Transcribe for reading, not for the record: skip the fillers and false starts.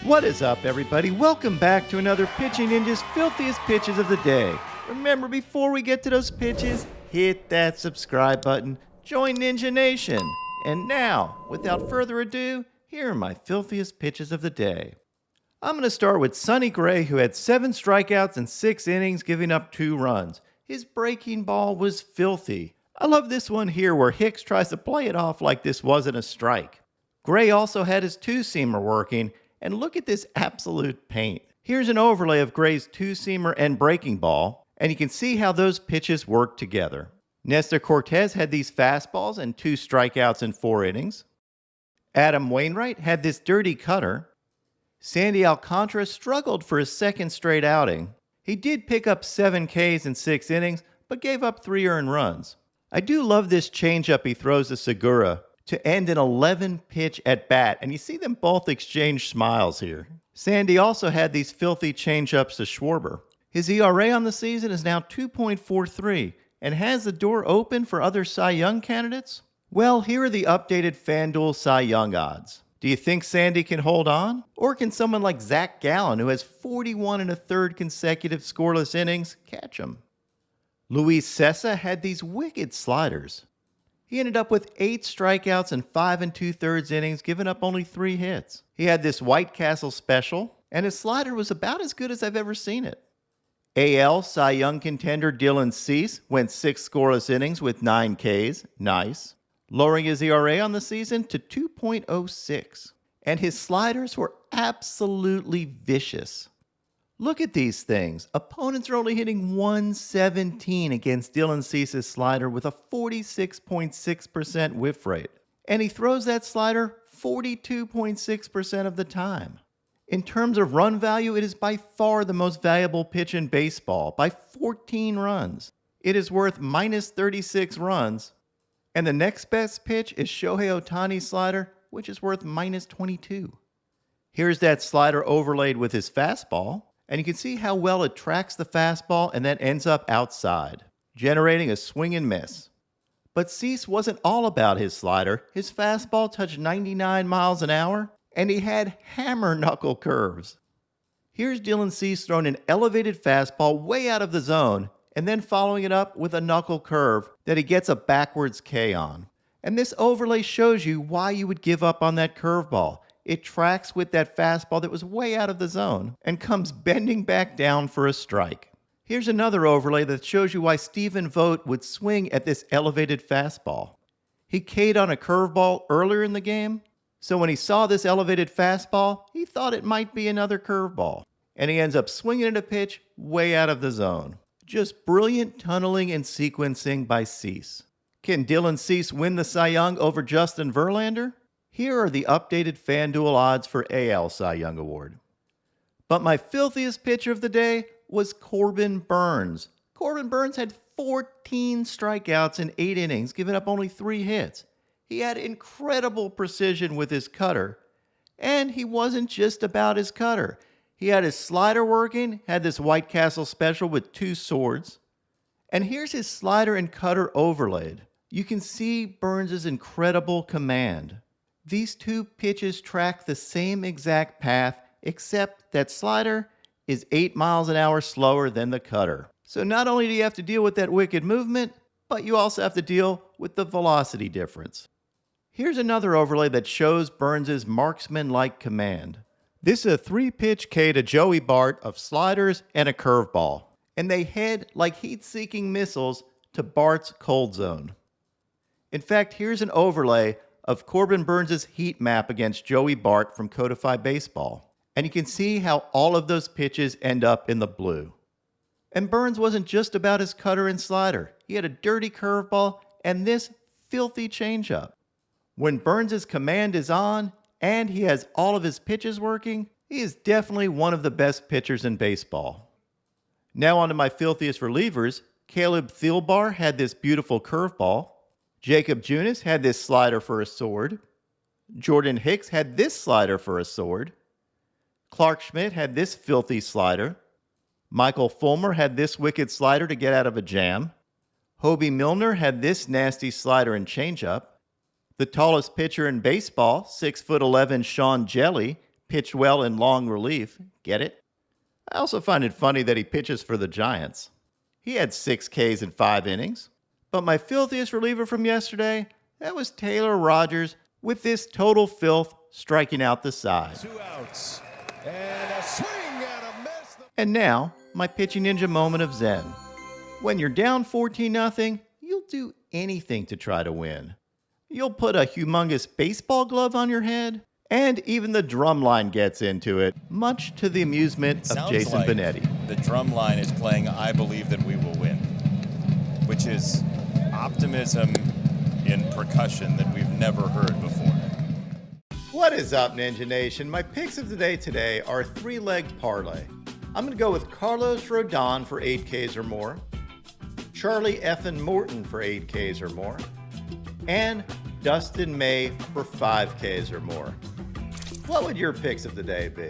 What is up, everybody? Welcome back to another Pitching Ninja's Filthiest Pitches of the Day. Remember, before we get to those pitches, hit that subscribe button, join Ninja Nation. And now, without further ado, here are my filthiest pitches of the day. I'm going to start with Sonny Gray, who had 7 strikeouts in 6 innings, giving up 2 runs. His breaking ball was filthy. I love this one here where Hicks tries to play it off like this wasn't a strike. Gray also had his 2-seamer working, and look at this absolute paint. Here's an overlay of Gray's 2-seamer and breaking ball, and you can see how those pitches work together. Nestor Cortez had these fastballs and 2 strikeouts in 4 innings. Adam Wainwright had this dirty cutter. Sandy Alcantara struggled for his 2nd straight outing. He did pick up 7 Ks in 6 innings, but gave up 3 earned runs. I do love this changeup he throws to Segura to end an 11-pitch at-bat, and you see them both exchange smiles here. Sandy also had these filthy changeups to Schwarber. His ERA on the season is now 2.43, and has the door open for other Cy Young candidates? Well, here are the updated FanDuel Cy Young odds. Do you think Sandy can hold on? Or can someone like Zach Gallen, who has 41 1/3 consecutive scoreless innings, catch him? Luis Cessa had these wicked sliders. He ended up with 8 strikeouts and 5 2/3 innings, giving up only 3 hits. He had this White Castle special, and his slider was about as good as I've ever seen it. AL Cy Young contender Dylan Cease went 6 scoreless innings with 9 Ks. Nice. Lowering his ERA on the season to 2.06. And his sliders were absolutely vicious. Look at these things. Opponents are only hitting 117 against Dylan Cease's slider with a 46.6% whiff rate. And he throws that slider 42.6% of the time. In terms of run value, it is by far the most valuable pitch in baseball, by 14 runs. It is worth minus 36 runs. And the next best pitch is Shohei Ohtani's slider, which is worth minus 22. Here's that slider overlaid with his fastball. And you can see how well it tracks the fastball and then ends up outside, generating a swing and miss. But Cease wasn't all about his slider. His fastball touched 99 miles an hour, and he had hammer knuckle curves. Here's Dylan Cease throwing an elevated fastball way out of the zone, and then following it up with a knuckle curve that he gets a backwards K on. And this overlay shows you why you would give up on that curveball. It tracks with that fastball that was way out of the zone and comes bending back down for a strike. Here's another overlay that shows you why Stephen Vogt would swing at this elevated fastball. He K'd on a curveball earlier in the game, so when he saw this elevated fastball, he thought it might be another curveball, and he ends up swinging at a pitch way out of the zone. Just brilliant tunneling and sequencing by Cease. Can Dylan Cease win the Cy Young over Justin Verlander? Here are the updated FanDuel odds for AL Cy Young Award. But my filthiest pitcher of the day was Corbin Burnes. Corbin Burnes had 14 strikeouts in 8 innings, giving up only 3 hits. He had incredible precision with his cutter, and he wasn't just about his cutter. He had his slider working, had this White Castle special with 2 swords, and here's his slider and cutter overlaid. You can see Burnes' incredible command. These 2 pitches track the same exact path, except that slider is 8 miles an hour slower than the cutter. So not only do you have to deal with that wicked movement, but you also have to deal with the velocity difference. Here's another overlay that shows Burnes' marksman-like command. This is a 3-pitch K to Joey Bart of sliders and a curveball, and they head like heat-seeking missiles to Bart's cold zone. In fact, here's an overlay of Corbin Burnes' heat map against Joey Bart from Codified Baseball. And you can see how all of those pitches end up in the blue. And Burnes wasn't just about his cutter and slider. He had a dirty curveball and this filthy changeup. When Burnes' command is on and he has all of his pitches working, he is definitely one of the best pitchers in baseball. Now on to my filthiest relievers. Caleb Thielbar had this beautiful curveball. Jacob Junis had this slider for a sword. Jordan Hicks had this slider for a sword. Clark Schmidt had this filthy slider. Michael Fulmer had this wicked slider to get out of a jam. Hobie Milner had this nasty slider and changeup. The tallest pitcher in baseball, 6'11" Sean Hjelle, pitched well in long relief. Get it? I also find it funny that he pitches for the Giants. He had 6 Ks in 5 innings. But my filthiest reliever from yesterday, that was Taylor Rogers with this total filth striking out the side. 2 outs. And a swing and a miss. And now, my pitching ninja moment of zen. When you're down 14-0, you'll do anything to try to win. You'll put a humongous baseball glove on your head, and even the drum line gets into it, much to the amusement of Jason like Benetti. The drum line is playing I Believe That We Will Win, which is optimism in percussion that we've never heard before. What is up, Ninja Nation? My picks of the day today are a 3-leg parlay. I'm going to go with Carlos Rodon for 8 Ks or more, Charlie Effin Morton for 8 Ks or more, and Dustin May for 5 Ks or more. What would your picks of the day be?